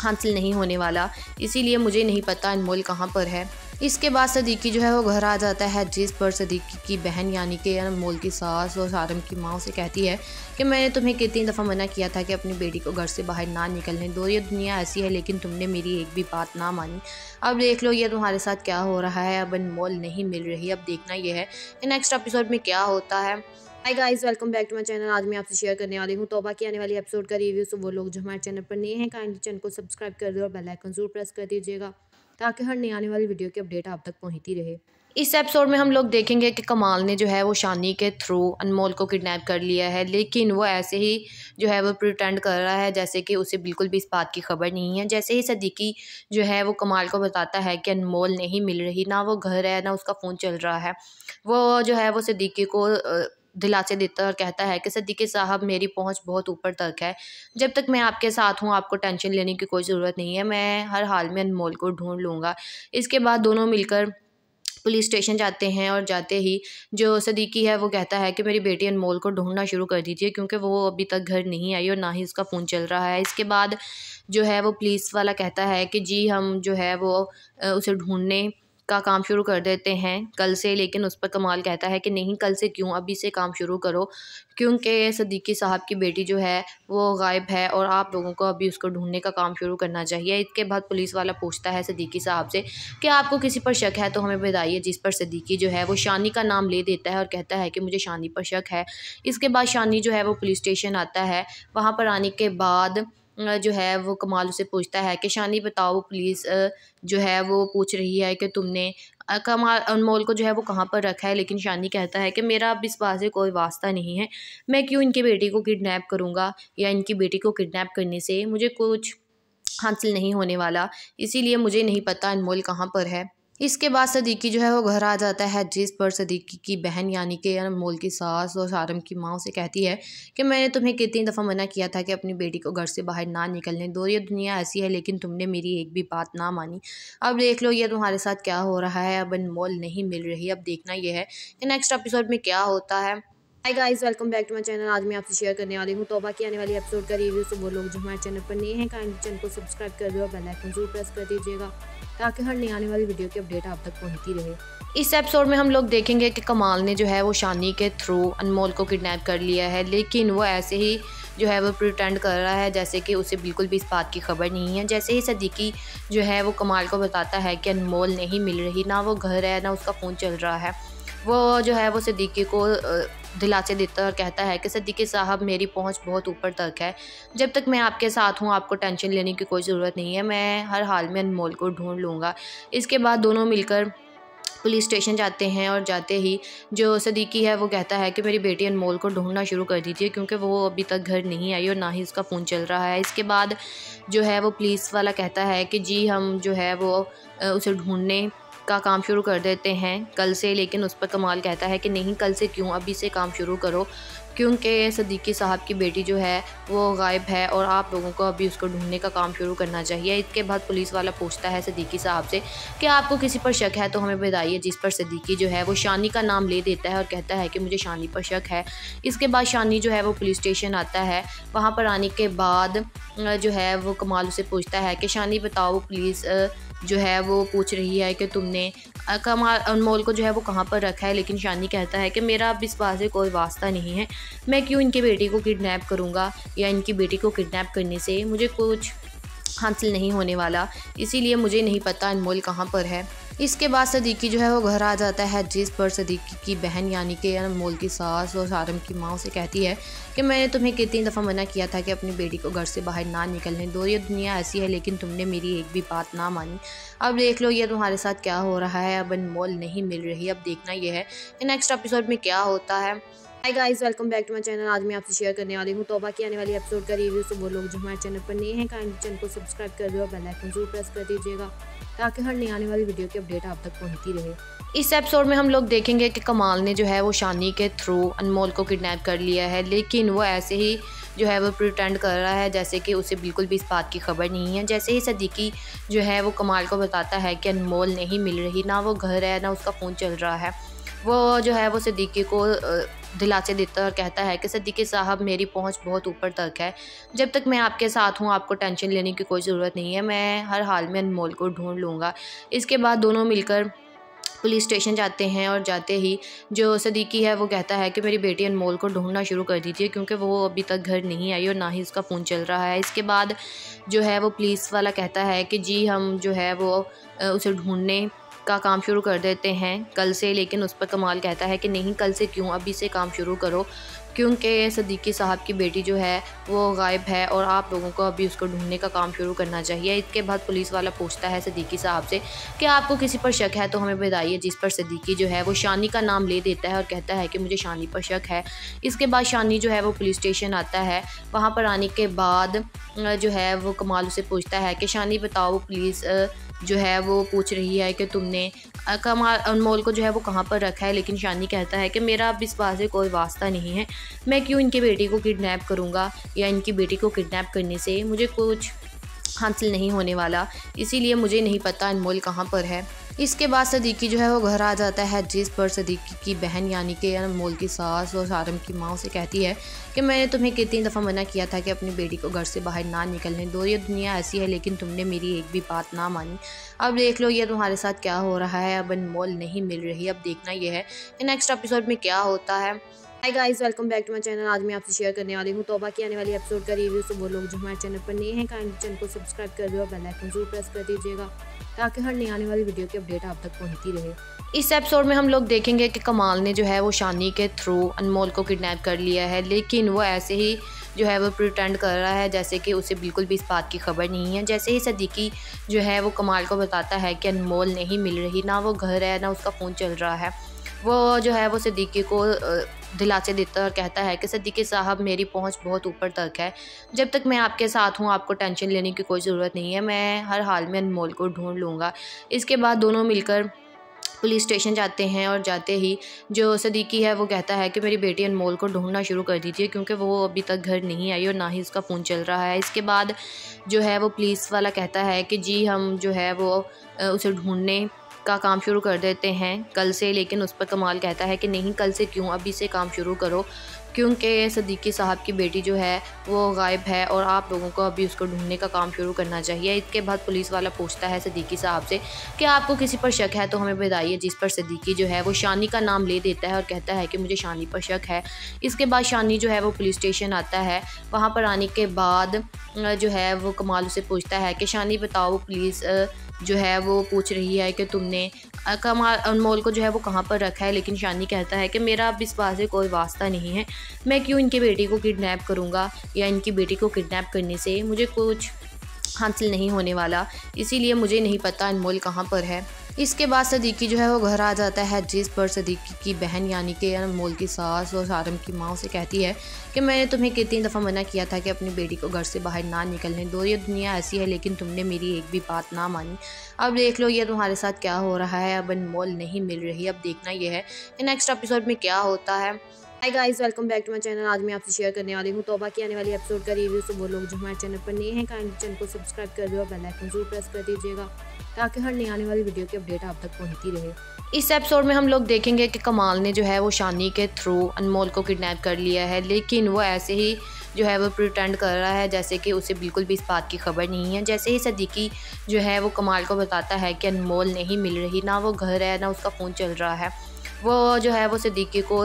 हासिल नहीं होने वाला, इसीलिए मुझे नहीं पता अनमोल कहाँ पर है। इसके बाद सदीकी जो है वो घर आ जाता है, जिस पर सदीकी की बहन यानी कि अनमोल की सास और सारम की माँ से कहती है कि मैंने तुम्हें कितनी दफ़ा मना किया था कि अपनी बेटी को घर से बाहर ना निकलने दो, ये दुनिया ऐसी है लेकिन तुमने मेरी एक भी बात ना मानी। अब देख लो ये तुम्हारे साथ क्या हो रहा है, अब अनमोल नहीं मिल रही, अब देखना ये है कि नेक्स्ट एपिसोड में क्या होता है। Hi guys, welcome back to my channel. आज मैं आपसे शेयर करने वाली हूँ तौबा की आने वाली एपिसोड का रिव्यू। तो वो लोग जो हमारे चैनल पर नए हैं काइंडली चैनल को सब्सक्राइब कर दो और बेल आइकन जरूर प्रेस कर दीजिएगा ताकि हर नई आने वाली वीडियो की अपडेट आप तक पहुँचती रहे। इस एपिसोड में हम लोग देखेंगे कि कमाल ने जो है वो शानी के थ्रू अनमोल को किडनैप कर लिया है, लेकिन वो ऐसे ही जो है वो प्रिटेंड कर रहा है जैसे कि उसे बिल्कुल भी इस बात की खबर नहीं है। जैसे ही सदीकी जो है वो कमाल को बताता है कि अनमोल नहीं मिल रही, ना वो घर है ना उसका फ़ोन चल रहा है, वो जो है वो सदीकी को दिलासे देता है और कहता है कि सदीकी साहब मेरी पहुंच बहुत ऊपर तक है, जब तक मैं आपके साथ हूं आपको टेंशन लेने की कोई ज़रूरत नहीं है, मैं हर हाल में अनमोल को ढूंढ लूँगा। इसके बाद दोनों मिलकर पुलिस स्टेशन जाते हैं और जाते ही जो सदीकी है वो कहता है कि मेरी बेटी अनमोल को ढूंढना शुरू कर दीजिए क्योंकि वो अभी तक घर नहीं आई और ना ही उसका फ़ोन चल रहा है। इसके बाद जो है वो पुलिस वाला कहता है कि जी हम जो है वो उसे ढूंढने का काम शुरू कर देते हैं कल से, लेकिन उस पर कमाल कहता है कि नहीं कल से क्यों, अभी से काम शुरू करो क्योंकि सदीकी साहब की बेटी जो है वो गायब है और आप लोगों को अभी उसको ढूंढने का काम शुरू करना चाहिए। इसके बाद पुलिस वाला पूछता है सदीकी साहब से कि आपको किसी पर शक है तो हमें बताइए, जिस पर सदीकी जो है वो शानी का नाम ले देता है और कहता है कि मुझे शानी पर शक है। इसके बाद शानी जो है वो पुलिस स्टेशन आता है, वहाँ पर आने के बाद जो है वो कमाल उसे पूछता है कि शानी बताओ पुलिस जो है वो पूछ रही है कि तुमने कमाल अनमोल को जो है वो कहाँ पर रखा है, लेकिन शानी कहता है कि मेरा अब इस बात से कोई वास्ता नहीं है, मैं क्यों इनकी बेटी को किडनैप करूँगा या इनकी बेटी को किडनैप करने से मुझे कुछ हासिल नहीं होने वाला, इसीलिए मुझे नहीं पता अनमोल कहाँ पर है। इसके बाद सदीकी जो है वो घर आ जाता है, जिस पर सदीकी की बहन यानी कि अनमोल की सास और सारम की माँ से कहती है कि मैंने तुम्हें कितनी दफ़ा मना किया था कि अपनी बेटी को घर से बाहर ना निकलने दो, ये दुनिया ऐसी है लेकिन तुमने मेरी एक भी बात ना मानी। अब देख लो ये तुम्हारे साथ क्या हो रहा है, अब अनमोल नहीं मिल रही, अब देखना ये है कि नेक्स्ट एपिसोड में क्या होता है। Hi guys, welcome back to my channel. आज मैं आपसे शेयर करने वाली हूँ तौबा की आने वाली एपिसोड का रिव्यू। तो वो लोग जो हमारे चैनल पर नए हैं काइंडली चैनल को सब्सक्राइब कर दो और बेल आइकन जरूर प्रेस कर दीजिएगा ताकि हर नई आने वाली वीडियो की अपडेट आप तक पहुँचती रहे। इस एपिसोड में हम लोग देखेंगे कि कमाल ने जो है वो शानी के थ्रू अनमोल को किडनैप कर लिया है, लेकिन वो ऐसे ही जो है वो प्रिटेंड कर रहा है जैसे कि उसे बिल्कुल भी इस बात की खबर नहीं है। जैसे ही सदीकी जो है वो कमाल को बताता है कि अनमोल नहीं मिल रही, ना वो घर है ना उसका फ़ोन चल रहा है, वो जो है वो सदीकी को दिलासे देता है और कहता है कि सदीकी साहब मेरी पहुंच बहुत ऊपर तक है, जब तक मैं आपके साथ हूं आपको टेंशन लेने की कोई ज़रूरत नहीं है, मैं हर हाल में अनमोल को ढूंढ लूँगा। इसके बाद दोनों मिलकर पुलिस स्टेशन जाते हैं और जाते ही जो सदीकी है वो कहता है कि मेरी बेटी अनमोल को ढूंढना शुरू कर दीजिए क्योंकि वो अभी तक घर नहीं आई और ना ही उसका फ़ोन चल रहा है। इसके बाद जो है वो पुलिस वाला कहता है कि जी हम जो है वो उसे ढूंढने का काम शुरू कर देते हैं कल से, लेकिन उस पर कमाल कहता है कि नहीं कल से क्यों, अभी से काम शुरू करो क्योंकि सदीकी साहब की बेटी जो है वो गायब है और आप लोगों को अभी उसको ढूंढने का काम शुरू करना चाहिए। इसके बाद पुलिस वाला पूछता है सदीकी साहब से कि आपको किसी पर शक है तो हमें बताइए, जिस पर सदीकी जो है वो शानी का नाम ले देता है और कहता है कि मुझे शानी पर शक है। इसके बाद शानी जो है वो पुलिस स्टेशन आता है, वहाँ पर आने के बाद जो है वो कमाल उसे पूछता है कि शानी बताओ पुलिस जो है वो पूछ रही है कि तुमने कमाल अनमोल को जो है वो कहाँ पर रखा है, लेकिन शानी कहता है कि मेरा अब इस बात से कोई वास्ता नहीं है, मैं क्यों इनकी बेटी को किडनैप करूँगा या इनकी बेटी को किडनैप करने से मुझे कुछ हासिल नहीं होने वाला, इसीलिए मुझे नहीं पता अनमोल कहाँ पर है। इसके बाद सदीकी जो है वो घर आ जाता है, जिस पर सदीकी की बहन यानी कि अनमोल की सास और सारम की माँ से कहती है कि मैंने तुम्हें कितनी दफ़ा मना किया था कि अपनी बेटी को घर से बाहर ना निकलने दो, ये दुनिया ऐसी है लेकिन तुमने मेरी एक भी बात ना मानी। अब देख लो ये तुम्हारे साथ क्या हो रहा है, अब अनमोल नहीं मिल रही, अब देखना ये है कि नेक्स्ट एपिसोड में क्या होता है। Hi guys, welcome back to my channel. आज मैं आपसे शेयर करने वाली हूँ तौबा की आने वाली एपिसोड का रिव्यू। तो वो लोग जो हमारे चैनल पर नए हैं काइंडली चैनल को सब्सक्राइब कर दो और बेल आइकन जरूर प्रेस कर दीजिएगा ताकि हर नई आने वाली वीडियो की अपडेट आप तक पहुँचती रहे। इस एपिसोड में हम लोग देखेंगे कि कमाल ने जो है वो शानी के थ्रू अनमोल को किडनैप कर लिया है, लेकिन वो ऐसे ही जो है वो प्रिटेंड कर रहा है जैसे कि उसे बिल्कुल भी इस बात की खबर नहीं है। जैसे ही सदीकी जो है वो कमाल को बताता है कि अनमोल नहीं मिल रही, ना वो घर है ना उसका फ़ोन चल रहा है, वो जो है वो सदीकी को दिलासे देता है और कहता है कि सदीकी साहब मेरी पहुंच बहुत ऊपर तक है, जब तक मैं आपके साथ हूं आपको टेंशन लेने की कोई ज़रूरत नहीं है, मैं हर हाल में अनमोल को ढूंढ लूँगा। इसके बाद दोनों मिलकर पुलिस स्टेशन जाते हैं और जाते ही जो सदीकी है वो कहता है कि मेरी बेटी अनमोल को ढूंढना शुरू कर दीजिए क्योंकि वो अभी तक घर नहीं आई और ना ही उसका फ़ोन चल रहा है। इसके बाद जो है वो पुलिस वाला कहता है कि जी हम जो है वो उसे ढूंढने का काम शुरू कर देते हैं कल से, लेकिन उस पर कमाल कहता है कि नहीं कल से क्यों, अभी से काम शुरू करो क्योंकि सदीकी साहब की बेटी जो है वो गायब है और आप लोगों को अभी उसको ढूंढने का काम शुरू करना चाहिए। इसके बाद पुलिस वाला पूछता है सदीकी साहब से कि आपको किसी पर शक है तो हमें बताइए, जिस पर सदीकी जो है वो शानी का नाम ले देता है और कहता है कि मुझे शानी पर शक है। इसके बाद शानी जो है वो पुलिस स्टेशन आता है। वहाँ पर आने के बाद जो है वो कमाल उसे पूछता है कि शानी बताओ पुलिस जो है वो पूछ रही है कि तुमने कमाल अनमोल को जो है वो कहाँ पर रखा है, लेकिन शानी कहता है कि मेरा अब इस बात से कोई वास्ता नहीं है, मैं क्यों इनकी बेटी को किडनैप करूँगा या इनकी बेटी को किडनैप करने से मुझे कुछ हासिल नहीं होने वाला, इसीलिए मुझे नहीं पता अनमोल कहाँ पर है। इसके बाद सदीकी जो है वो घर आ जाता है, जिस पर सदीकी की बहन यानी कि अनमोल की सास और सारम की माँ उसे कहती है कि मैंने तुम्हें कितनी दफ़ा मना किया था कि अपनी बेटी को घर से बाहर ना निकलने दो, ये दुनिया ऐसी है लेकिन तुमने मेरी एक भी बात ना मानी। अब देख लो ये तुम्हारे साथ क्या हो रहा है, अब अनमोल नहीं मिल रही। अब देखना ये है कि नेक्स्ट एपिसोड में क्या होता है। Hi guys, welcome back to my channel. आज मैं आपसे शेयर करने वाली हूँ तौबा की आने वाली एपिसोड का रिव्यू। तो वो लोग जो हमारे चैनल पर नए हैं काइंडली चैनल को सब्सक्राइब कर दो और बेल आइकन जरूर प्रेस कर दीजिएगा ताकि हर नई आने वाली वीडियो की अपडेट आप तक पहुँचती रहे। इस एपिसोड में हम लोग देखेंगे कि कमाल ने जो है वो शानी के थ्रू अनमोल को किडनैप कर लिया है, लेकिन वो ऐसे ही जो है वो प्रिटेंड कर रहा है जैसे कि उसे बिल्कुल भी इस बात की खबर नहीं है। जैसे ही सदीकी जो है वो कमाल को बताता है कि अनमोल नहीं मिल रही, ना वो घर है ना उसका फ़ोन चल रहा है, वो जो है वो सदीकी को दिलासे देता है और कहता है कि सदीकी साहब मेरी पहुंच बहुत ऊपर तक है, जब तक मैं आपके साथ हूं आपको टेंशन लेने की कोई ज़रूरत नहीं है, मैं हर हाल में अनमोल को ढूंढ लूँगा। इसके बाद दोनों मिलकर पुलिस स्टेशन जाते हैं और जाते ही जो सदीकी है वो कहता है कि मेरी बेटी अनमोल को ढूंढना शुरू कर दीजिए क्योंकि वो अभी तक घर नहीं आई और ना ही उसका फ़ोन चल रहा है। इसके बाद जो है वो पुलिस वाला कहता है कि जी हम जो है वो उसे ढूंढने का काम शुरू कर देते हैं कल से, लेकिन उस पर कमाल कहता है कि नहीं कल से क्यों, अभी से काम शुरू करो क्योंकि सदीकी साहब की बेटी जो है वो गायब है और आप लोगों को अभी उसको ढूंढने का काम शुरू करना चाहिए। इसके बाद पुलिस वाला पूछता है सदीकी साहब से कि आपको किसी पर शक है तो हमें बताइए, जिस पर सदीकी जो है वो शानी का नाम ले देता है और कहता है कि मुझे शानी पर शक है। इसके बाद शानी जो है वो पुलिस स्टेशन आता है। वहाँ पर आने के बाद जो है वो कमाल उसे पूछता है कि शानी बताओ पुलिस जो है वो पूछ रही है कि तुमने कमाल अनमोल को जो है वो कहाँ पर रखा है, लेकिन शानी कहता है कि मेरा अब इस बात से कोई वास्ता नहीं है, मैं क्यों इनकी बेटी को किडनैप करूँगा या इनकी बेटी को किडनैप करने से मुझे कुछ हासिल नहीं होने वाला, इसीलिए मुझे नहीं पता अनमोल कहाँ पर है। इसके बाद सदीकी जो है वो घर आ जाता है, जिस पर सदीकी की बहन यानी कि अनमोल की सास और सारम की माँ उसे कहती है कि मैंने तुम्हें कितनी दफ़ा मना किया था कि अपनी बेटी को घर से बाहर ना निकलने दो, ये दुनिया ऐसी है लेकिन तुमने मेरी एक भी बात ना मानी। अब देख लो ये तुम्हारे साथ क्या हो रहा है, अब अनमोल नहीं मिल रही। अब देखना ये है कि नेक्स्ट एपिसोड में क्या होता है। Hi guys, welcome back to my channel. आज मैं आपसे शेयर करने वाली हूँ तौबा की आने वाली एपिसोड का रिव्यू। तो वो लोग जो हमारे चैनल पर नए हैं काइंडली चैनल को सब्सक्राइब कर दो और बेल आइकन जरूर प्रेस कर दीजिएगा ताकि हर नई आने वाली वीडियो की अपडेट आप तक पहुँचती रहे। इस एपिसोड में हम लोग देखेंगे कि कमाल ने जो है वो शानी के थ्रू अनमोल को किडनैप कर लिया है, लेकिन वो ऐसे ही जो है वो प्रिटेंड कर रहा है जैसे कि उसे बिल्कुल भी इस बात की खबर नहीं है। जैसे ही सदीकी जो है वो कमाल को बताता है कि अनमोल नहीं मिल रही, ना वो घर है ना उसका फ़ोन चल रहा है, वो जो है वो सदीकी को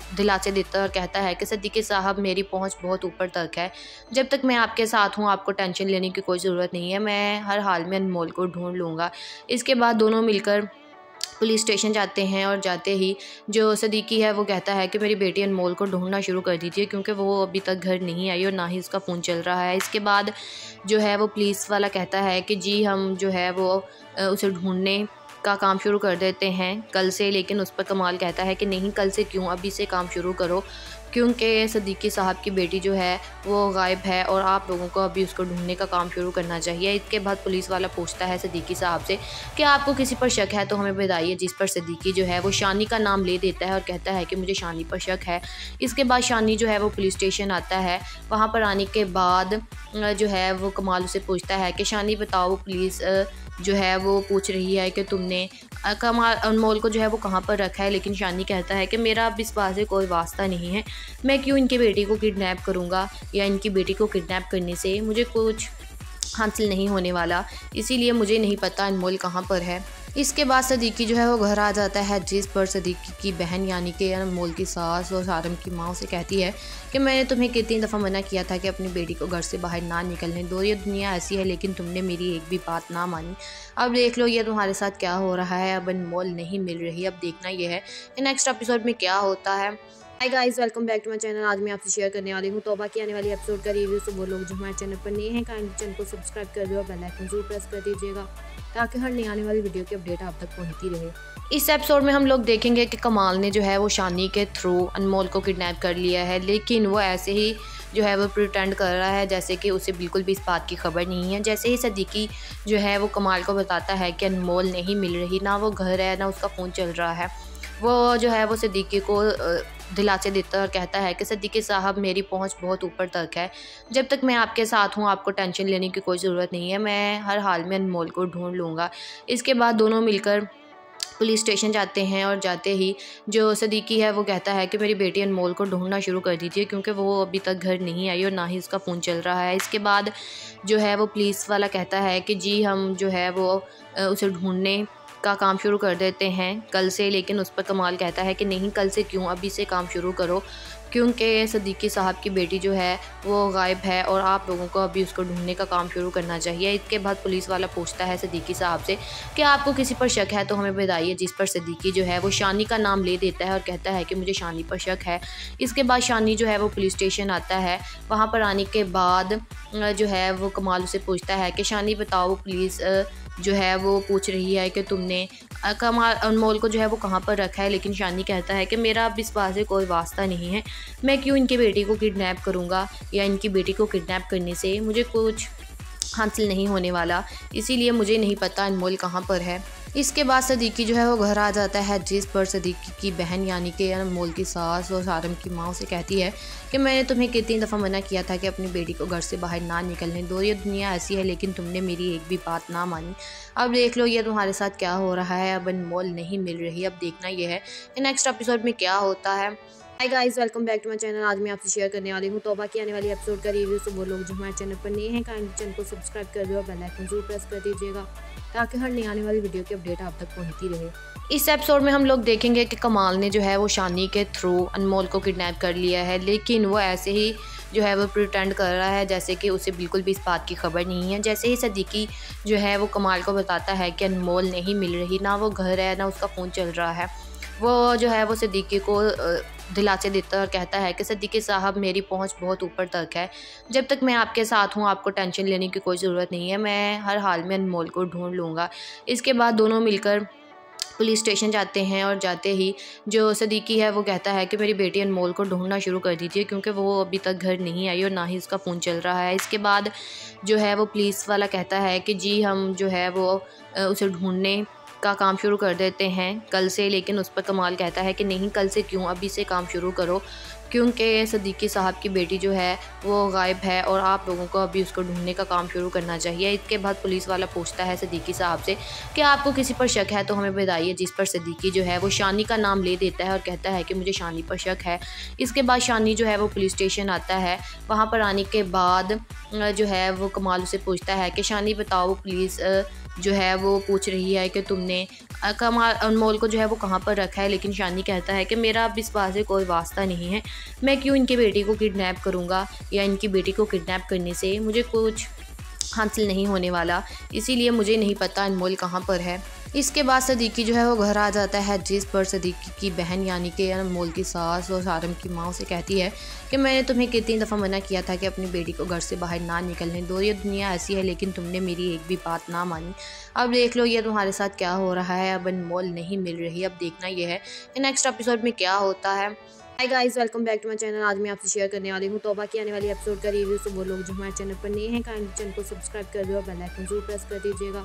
दिलासे देता है और कहता है कि सदीकी साहब मेरी पहुंच बहुत ऊपर तक है, जब तक मैं आपके साथ हूं आपको टेंशन लेने की कोई ज़रूरत नहीं है, मैं हर हाल में अनमोल को ढूंढ लूँगा। इसके बाद दोनों मिलकर पुलिस स्टेशन जाते हैं और जाते ही जो सदीकी है वो कहता है कि मेरी बेटी अनमोल को ढूंढना शुरू कर दीजिए क्योंकि वो अभी तक घर नहीं आई और ना ही उसका फ़ोन चल रहा है। इसके बाद जो है वो पुलिस वाला कहता है कि जी हम जो है वो उसे ढूंढने का काम शुरू कर देते हैं कल से, लेकिन उस पर कमाल कहता है कि नहीं कल से क्यों, अभी से काम शुरू करो क्योंकि सदीकी साहब की बेटी जो है वो गायब है और आप लोगों को अभी उसको ढूंढने का काम शुरू करना चाहिए। इसके बाद पुलिस वाला पूछता है सदीकी साहब से कि आपको किसी पर शक है तो हमें बताइए, जिस पर सदीकी जो है वो शानी का नाम ले देता है और कहता है कि मुझे शानी पर शक है। इसके बाद शानी जो है वो पुलिस स्टेशन आता है। वहाँ पर आने के बाद जो है वो कमाल उसे पूछता है कि शानी बताओ, पुलिस जो है वो पूछ रही है कि तुमने कमाल अनमोल को जो है वो कहाँ पर रखा है। लेकिन शानी कहता है कि मेरा अब इस बात से कोई वास्ता नहीं है, मैं क्यों इनकी बेटी को किडनैप करूँगा, या इनकी बेटी को किडनैप करने से मुझे कुछ हासिल नहीं होने वाला, इसीलिए मुझे नहीं पता अनमोल कहाँ पर है। इसके बाद सदीकी जो है वो घर आ जाता है, जिस पर सदीकी की बहन यानी कि अनमोल की सास और सारम की माँ उसे कहती है कि मैंने तुम्हें कितनी दफ़ा मना किया था कि अपनी बेटी को घर से बाहर ना निकलने दो, ये दुनिया ऐसी है, लेकिन तुमने मेरी एक भी बात ना मानी। अब देख लो ये तुम्हारे साथ क्या हो रहा है, अब अनमोल नहीं मिल रही। अब देखना ये है कि नेक्स्ट एपिसोड में क्या होता है। Hi guys, welcome back to my channel. आज मैं आपसे शेयर करने वाली हूँ तौबा की आने वाली एपिसोड का रिव्यू। तो वो लोग जो हमारे चैनल पर नए हैं काइंडली चैनल को सब्सक्राइब कर दो और बेल आइकन जरूर प्रेस कर दीजिएगा ताकि हर नई आने वाली वीडियो की अपडेट आप तक पहुँचती रहे। इस एपिसोड में हम लोग देखेंगे कि कमाल ने जो है वो शानी के थ्रू अनमोल को किडनैप कर लिया है, लेकिन वो ऐसे ही जो है वो प्रिटेंड कर रहा है जैसे कि उसे बिल्कुल भी इस बात की खबर नहीं है। जैसे ही सदीकी जो है वो कमाल को बताता है कि अनमोल नहीं मिल रही, ना वो घर है ना उसका फ़ोन चल रहा है, वो जो है वो सदीकी को दिलासे देता है और कहता है कि सदीकी साहब मेरी पहुंच बहुत ऊपर तक है, जब तक मैं आपके साथ हूं आपको टेंशन लेने की कोई ज़रूरत नहीं है, मैं हर हाल में अनमोल को ढूंढ लूँगा। इसके बाद दोनों मिलकर पुलिस स्टेशन जाते हैं और जाते ही जो सदीकी है वो कहता है कि मेरी बेटी अनमोल को ढूंढना शुरू कर दीजिए, क्योंकि वो अभी तक घर नहीं आई और ना ही उसका फ़ोन चल रहा है। इसके बाद जो है वो पुलिस वाला कहता है कि जी हम जो है वो उसे ढूंढने का काम शुरू कर देते हैं कल से। लेकिन उस पर कमाल कहता है कि नहीं, कल से क्यों, अभी से काम शुरू करो, क्योंकि सदीकी साहब की बेटी जो है वो गायब है और आप लोगों को अभी उसको ढूंढने का काम शुरू करना चाहिए। इसके बाद पुलिस वाला पूछता है सदीकी साहब से कि आपको किसी पर शक है तो हमें बताइए, जिस पर सदीकी जो है वो शानी का नाम ले देता है और कहता है कि मुझे शानी पर शक है। इसके बाद शानी जो है वो पुलिस स्टेशन आता है। वहाँ पर आने के बाद जो है वो कमाल उसे पूछता है कि शानी बताओ, पुलिस जो है वो पूछ रही है कि तुमने कमाल अनमोल को जो है वो कहाँ पर रखा है। लेकिन शानी कहता है कि मेरा अब इस बात से कोई वास्ता नहीं है, मैं क्यों इनकी बेटी को किडनैप करूँगा, या इनकी बेटी को किडनैप करने से मुझे कुछ हासिल नहीं होने वाला, इसीलिए मुझे नहीं पता अनमोल कहाँ पर है। इसके बाद सदीकी जो है वो घर आ जाता है, जिस पर सदीकी की बहन यानी कि अनमोल की सास और सारम की माँ उसे कहती है कि मैंने तुम्हें कितनी दफ़ा मना किया था कि अपनी बेटी को घर से बाहर ना निकलने दो, ये दुनिया ऐसी है, लेकिन तुमने मेरी एक भी बात ना मानी। अब देख लो ये तुम्हारे साथ क्या हो रहा है, अब अनमोल नहीं मिल रही। अब देखना ये है कि नेक्स्ट एपिसोड में क्या होता है। Hi guys, welcome back to my channel. आज मैं आपसे शेयर करने वाली हूँ तौबा की आने वाली एपिसोड का रिव्यू। तो वो लोग जो हमारे चैनल पर नए हैं काइंडली चैनल को सब्सक्राइब कर दो और बेल आइकन जरूर प्रेस कर दीजिएगा ताकि हर नई आने वाली वीडियो की अपडेट आप तक पहुँचती रहे। इस एपिसोड में हम लोग देखेंगे कि कमाल ने जो है वो शानी के थ्रू अनमोल को किडनैप कर लिया है, लेकिन वो ऐसे ही जो है वो प्रिटेंड कर रहा है जैसे कि उसे बिल्कुल भी इस बात की खबर नहीं है। जैसे ही सदीकी जो है वो कमाल को बताता है कि अनमोल नहीं मिल रही, ना वो घर है ना उसका फ़ोन चल रहा है, वो जो है वो सदीकी को दिलासे देता है और कहता है कि सदीकी साहब मेरी पहुंच बहुत ऊपर तक है, जब तक मैं आपके साथ हूं आपको टेंशन लेने की कोई ज़रूरत नहीं है, मैं हर हाल में अनमोल को ढूंढ लूँगा। इसके बाद दोनों मिलकर पुलिस स्टेशन जाते हैं और जाते ही जो सदीकी है वो कहता है कि मेरी बेटी अनमोल को ढूंढना शुरू कर दीजिए, क्योंकि वो अभी तक घर नहीं आई और ना ही उसका फ़ोन चल रहा है। इसके बाद जो है वो पुलिस वाला कहता है कि जी हम जो है वो उसे ढूंढने का काम शुरू कर देते हैं कल से। लेकिन उस पर कमाल कहता है कि नहीं, कल से क्यों, अभी से काम शुरू करो, क्योंकि सदीकी साहब की बेटी जो है वो गायब है और आप लोगों को अभी उसको ढूंढने का काम शुरू करना चाहिए। इसके बाद पुलिस वाला पूछता है सदीकी साहब से कि आपको किसी पर शक है तो हमें बताइए, जिस पर सदीकी जो है वो शानी का नाम ले देता है और कहता है कि मुझे शानी पर शक है। इसके बाद शानी जो है वो पुलिस स्टेशन आता है। वहाँ पर आने के बाद जो है वो कमाल उसे पूछता है कि शानी बताओ, पुलिस जो है वो पूछ रही है कि तुमने कमाल अनमोल को जो है वो कहाँ पर रखा है। लेकिन शानी कहता है कि मेरा अब इस बात से कोई वास्ता नहीं है, मैं क्यों इनकी बेटी को किडनैप करूँगा, या इनकी बेटी को किडनैप करने से मुझे कुछ हासिल नहीं होने वाला, इसीलिए मुझे नहीं पता अनमोल कहाँ पर है। इसके बाद सदीकी जो है वो घर आ जाता है, जिस पर सदीकी की बहन यानी कि अनमोल की सास और सारम की माँ उसे कहती है कि मैंने तुम्हें कितनी दफ़ा मना किया था कि अपनी बेटी को घर से बाहर ना निकलने दो, ये दुनिया ऐसी है, लेकिन तुमने मेरी एक भी बात ना मानी। अब देख लो ये तुम्हारे साथ क्या हो रहा है, अब अनमोल नहीं मिल रही। अब देखना ये है कि नेक्स्ट एपिसोड में क्या होता है। Hi guys, welcome back to my channel. आज मैं आपसे शेयर करने वाली हूँ तौबा की आने वाली एपिसोड का रिव्यू। तो वो लोग जो हमारे चैनल पर नए हैं काइंडली चैनल को सब्सक्राइब कर दो और बेल आइकन जरूर प्रेस कर दीजिएगा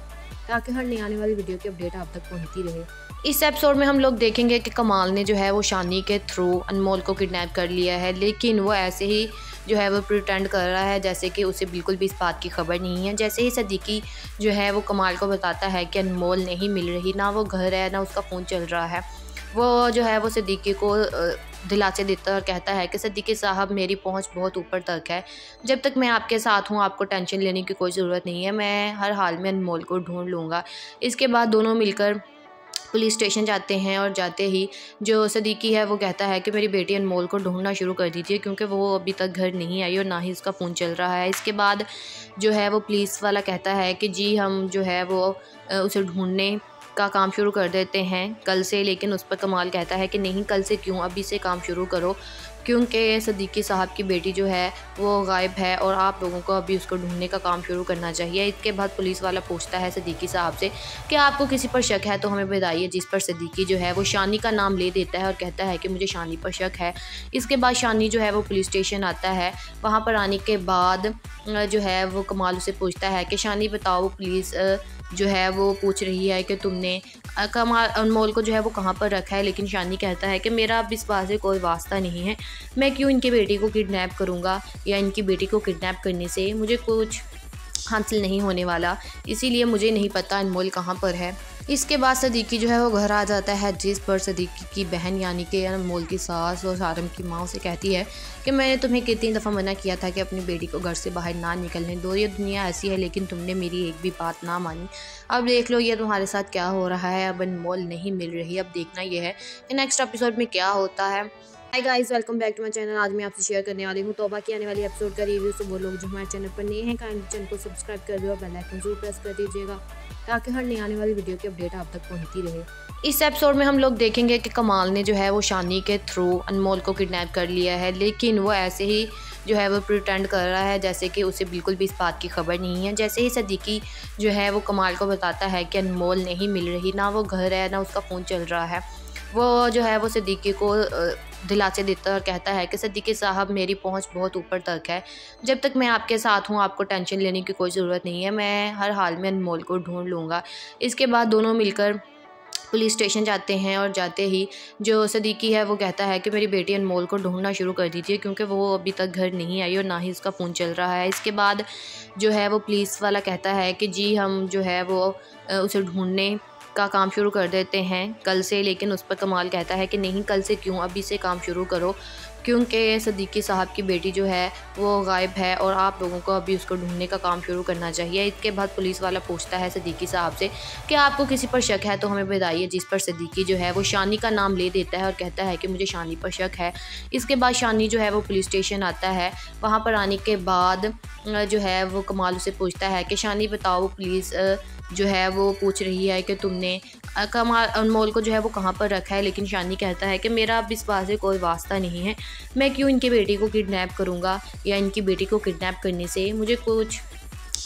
ताकि हर नई आने वाली वीडियो की अपडेट आप तक पहुंचती रहे। इस एपिसोड में हम लोग देखेंगे कि कमाल ने जो है वो शानी के थ्रू अनमोल को किडनैप कर लिया है, लेकिन वो ऐसे ही जो है वो प्रिटेंड कर रहा है जैसे कि उसे बिल्कुल भी इस बात की खबर नहीं है। जैसे ही सदीकी जो है वो कमाल को बताता है कि अनमोल नहीं मिल रही, ना वो घर है ना उसका फ़ोन चल रहा है, वो जो है वो सदीकी को दिलासे देता है और कहता है कि सदीकी साहब मेरी पहुंच बहुत ऊपर तक है, जब तक मैं आपके साथ हूं आपको टेंशन लेने की कोई ज़रूरत नहीं है, मैं हर हाल में अनमोल को ढूंढ लूँगा। इसके बाद दोनों मिलकर पुलिस स्टेशन जाते हैं और जाते ही जो सदीकी है वो कहता है कि मेरी बेटी अनमोल को ढूंढना शुरू कर दीजिए क्योंकि वो अभी तक घर नहीं आई और ना ही उसका फ़ोन चल रहा है। इसके बाद जो है वो पुलिस वाला कहता है कि जी हम जो है वो उसे ढूंढने का काम शुरू कर देते हैं कल से, लेकिन उस पर कमाल कहता है कि नहीं कल से क्यों, अभी से काम शुरू करो क्योंकि सदीकी साहब की बेटी जो है वो गायब है और आप लोगों को अभी उसको ढूंढने का काम शुरू करना चाहिए। इसके बाद पुलिस वाला पूछता है सदीकी साहब से कि आपको किसी पर शक है तो हमें बताइए, जिस पर सदीकी जो है वो शानी का नाम ले देता है और कहता है कि मुझे शानी पर शक है। इसके बाद शानी जो है वो पुलिस स्टेशन आता है। वहाँ पर आने के बाद जो है वो कमाल उसे पूछता है कि शानी बताओ, पुलिस जो है वो पूछ रही है कि तुमने कमाल अनमोल को जो है वो कहाँ पर रखा है, लेकिन शानी कहता है कि मेरा अब इस बात से कोई वास्ता नहीं है, मैं क्यों इनकी बेटी को किडनैप करूँगा या इनकी बेटी को किडनैप करने से मुझे कुछ हासिल नहीं होने वाला, इसीलिए मुझे नहीं पता अनमोल कहाँ पर है। इसके बाद सदीकी जो है वो घर आ जाता है, जिस पर सदीकी की बहन यानी कि अनमोल की सास और सारम की माँ से कहती है कि मैंने तुम्हें कितनी दफ़ा मना किया था कि अपनी बेटी को घर से बाहर ना निकलने दो, ये दुनिया ऐसी है लेकिन तुमने मेरी एक भी बात ना मानी। अब देख लो ये तुम्हारे साथ क्या हो रहा है, अब अनमोल नहीं मिल रही। अब देखना ये है कि नेक्स्ट एपिसोड में क्या होता है। Hi guys, welcome back to my channel. आज मैं आपसे शेयर करने वाली हूँ तौबा की आने वाली एपिसोड का रिव्यू। तो वो लोग जो हमारे चैनल पर नए हैं काइंडली चैनल को सब्सक्राइब कर दो और बेल आइकन जरूर प्रेस कर दीजिएगा ताकि हर नई आने वाली वीडियो की अपडेट आप तक पहुंचती रहे। इस एपिसोड में हम लोग देखेंगे कि कमाल ने जो है वो शानी के थ्रू अनमोल को किडनैप कर लिया है, लेकिन वो ऐसे ही जो है वो प्रिटेंड कर रहा है जैसे कि उसे बिल्कुल भी इस बात की खबर नहीं है। जैसे ही सदीकी जो है वो कमाल को बताता है कि अनमोल नहीं मिल रही, ना वो घर है ना उसका फ़ोन चल रहा है, वो जो है वो सदीकी को दिलासे देता है और कहता है कि सदीकी साहब मेरी पहुंच बहुत ऊपर तक है, जब तक मैं आपके साथ हूं आपको टेंशन लेने की कोई ज़रूरत नहीं है, मैं हर हाल में अनमोल को ढूंढ लूँगा। इसके बाद दोनों मिलकर पुलिस स्टेशन जाते हैं और जाते ही जो सदीकी है वो कहता है कि मेरी बेटी अनमोल को ढूंढना शुरू कर दीजिए क्योंकि वो अभी तक घर नहीं आई और ना ही उसका फ़ोन चल रहा है। इसके बाद जो है वो पुलिस वाला कहता है कि जी हम जो है वो उसे ढूंढने का काम शुरू कर देते हैं कल से, लेकिन उस पर कमाल कहता है कि नहीं कल से क्यों, अभी से काम शुरू करो क्योंकि सदीकी साहब की बेटी जो है वो गायब है और आप लोगों को अभी उसको ढूंढने का काम शुरू करना चाहिए। इसके बाद पुलिस वाला पूछता है सदीकी साहब से कि आपको किसी पर शक है तो हमें बताइए, जिस पर सदीकी जो है वो शानी का नाम ले देता है और कहता है कि मुझे शानी पर शक है। इसके बाद शानी जो है वो पुलिस स्टेशन आता है। वहाँ पर आने के बाद जो है वो कमाल उसे पूछता है कि शानी बताओ, पुलिस जो है वो पूछ रही है कि तुमने कमाल अनमोल को जो है वो कहाँ पर रखा है, लेकिन शानी कहता है कि मेरा अब इस बात से कोई वास्ता नहीं है, मैं क्यों इनकी बेटी को किडनैप करूँगा या इनकी बेटी को किडनैप करने से मुझे कुछ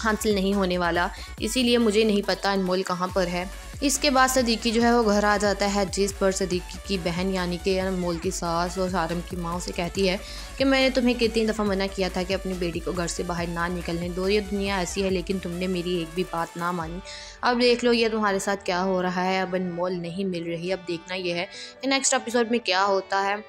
हासिल नहीं होने वाला, इसीलिए मुझे नहीं पता अनमोल कहाँ पर है। इसके बाद सदीकी जो है वो घर आ जाता है, जिस पर सदीकी की बहन यानी कि अनमोल की सास और सारम की माँ से कहती है कि मैंने तुम्हें कितनी दफ़ा मना किया था कि अपनी बेटी को घर से बाहर ना निकलने दो, ये दुनिया ऐसी है लेकिन तुमने मेरी एक भी बात ना मानी। अब देख लो ये तुम्हारे साथ क्या हो रहा है, अब अनमोल नहीं मिल रही। अब देखना ये है कि नेक्स्ट एपिसोड में क्या होता है।